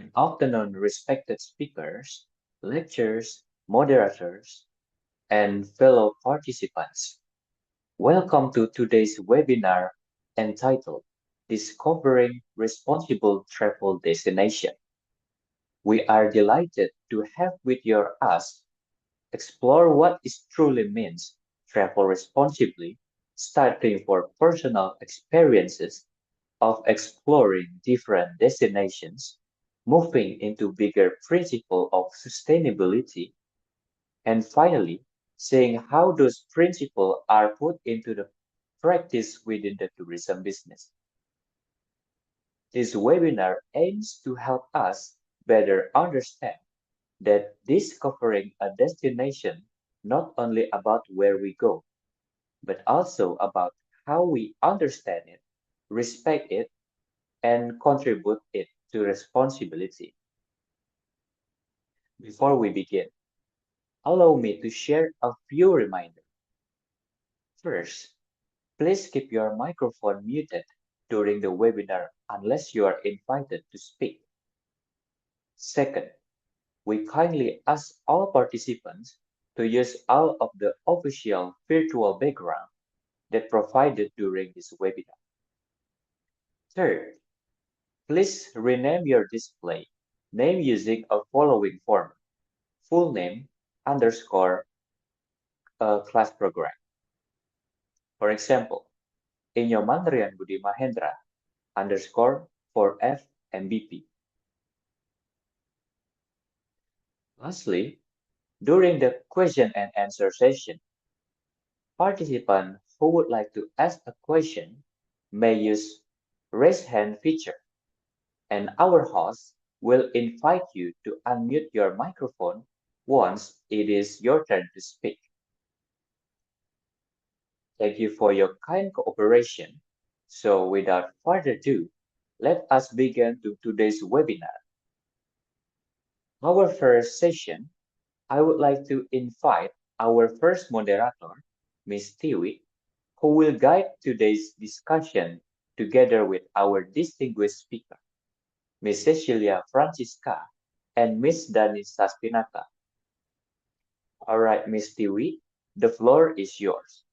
Good afternoon, respected speakers, lecturers, moderators, and fellow participants. Welcome to today's webinar entitled Discovering Responsible Travel Destination. We are delighted to have with your us explore what it truly means travel responsibly, starting for personal experiences of exploring different destinations, moving into bigger principle of sustainability, and finally, seeing how those principles are put into the practice within the tourism business. This webinar aims to help us better understand that discovering a destination not only about where we go, but also about how we understand it, respect it, and contribute it to responsibility. Before we begin, allow me to share a few reminders. First, please keep your microphone muted during the webinar unless you are invited to speak. Second, we kindly ask all participants to use all of the official virtual background that provided during this webinar. Third, please rename your display name using a following format: full name underscore class program. For example, Nyoman Budi Mahendra underscore 4F MBP. Lastly, during the question and answer session, participants who would like to ask a question may use raise hand feature, and our host will invite you to unmute your microphone once it is your turn to speak. Thank you for your kind cooperation. So without further ado, let us begin to today's webinar. Our first session, I would like to invite our first moderator, Ms. Tiwi, who will guide today's discussion together with our distinguished speaker, Ms. Cecilia Francisca and Ms. Dani Sastinata. All right, Ms. Tiwi, the floor is yours.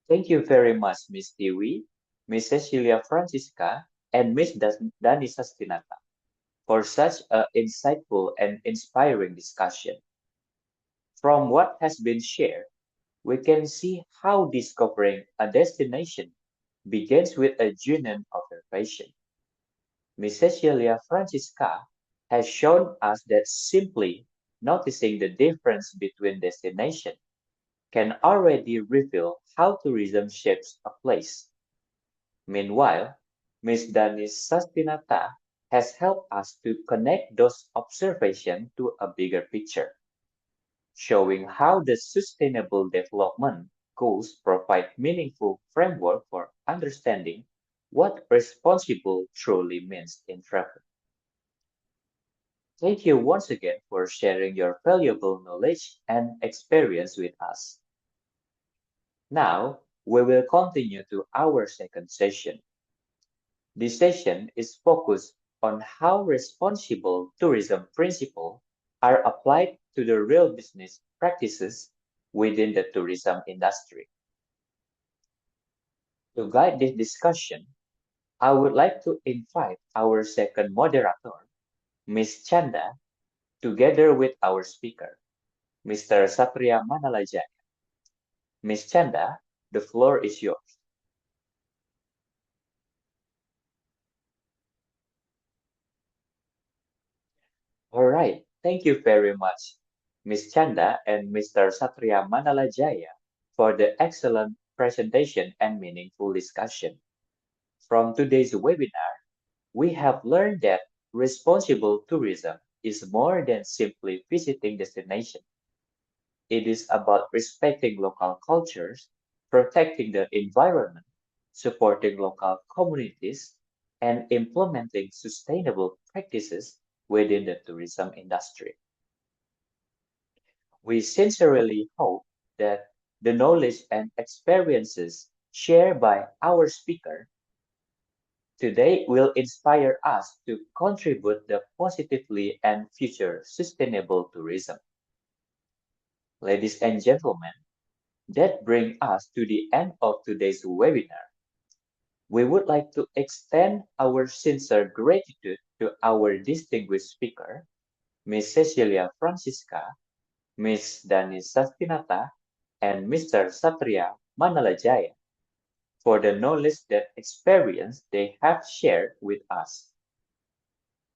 Thank you very much, Ms. Tiwi, Ms. Cecilia Francisca, and Ms. Dani Sastinata for such an insightful and inspiring discussion. From what has been shared, we can see how discovering a destination begins with a genuine observation. Ms. Cecilia Francisca has shown us that simply noticing the difference between destinations can already reveal how tourism shapes a place. Meanwhile, Ms. Danis Sastinata has helped us to connect those observations to a bigger picture, showing how the Sustainable Development Goals provide meaningful framework for understanding what responsible truly means in travel. Thank you once again for sharing your valuable knowledge and experience with us. Now, we will continue to our second session. This session is focused on how responsible tourism principles are applied to the real business practices within the tourism industry. To guide this discussion, I would like to invite our second moderator, Ms. Chanda, together with our speaker, Mr. Satria Manalajaya. Ms. Chanda, the floor is yours. All right, thank you very much, Ms. Chanda and Mr. Satria Manalajaya, for the excellent presentation and meaningful discussion. From today's webinar, we have learned that responsible tourism is more than simply visiting destinations. It is about respecting local cultures, protecting the environment, supporting local communities, and implementing sustainable practices within the tourism industry. We sincerely hope that the knowledge and experiences shared by our speaker today will inspire us to contribute the positively and future sustainable tourism. Ladies and gentlemen, that brings us to the end of today's webinar. We would like to extend our sincere gratitude to our distinguished speaker, Ms. Cecilia Francisca, Ms. Dani Sastinata, and Mr. Satria Manalajaya for the knowledge and experience they have shared with us.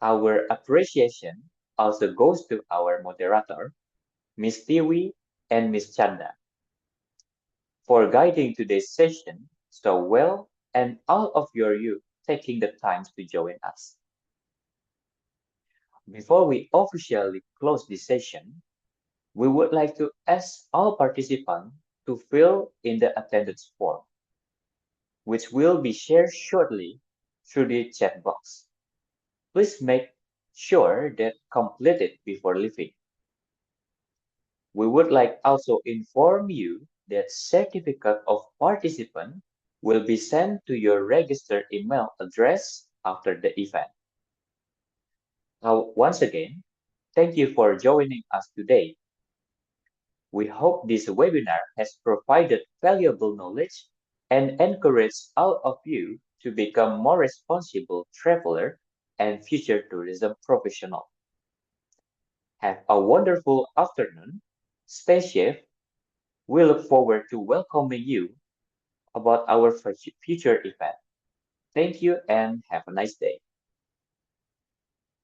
Our appreciation also goes to our moderator, Ms. Tiwi and Ms. Chanda, for guiding today's session so well and all of you taking the time to join us. Before we officially close this session, we would like to ask all participants to fill in the attendance form, which will be shared shortly through the chat box. Please make sure that complete it before leaving. We would like also inform you that certificate of participant will be sent to your registered email address after the event. Now, once again, thank you for joining us today. We hope this webinar has provided valuable knowledge and encouraged all of you to become more responsible traveler and future tourism professional. Have a wonderful afternoon. Stay safe. We look forward to welcoming you about our future event. Thank you and have a nice day.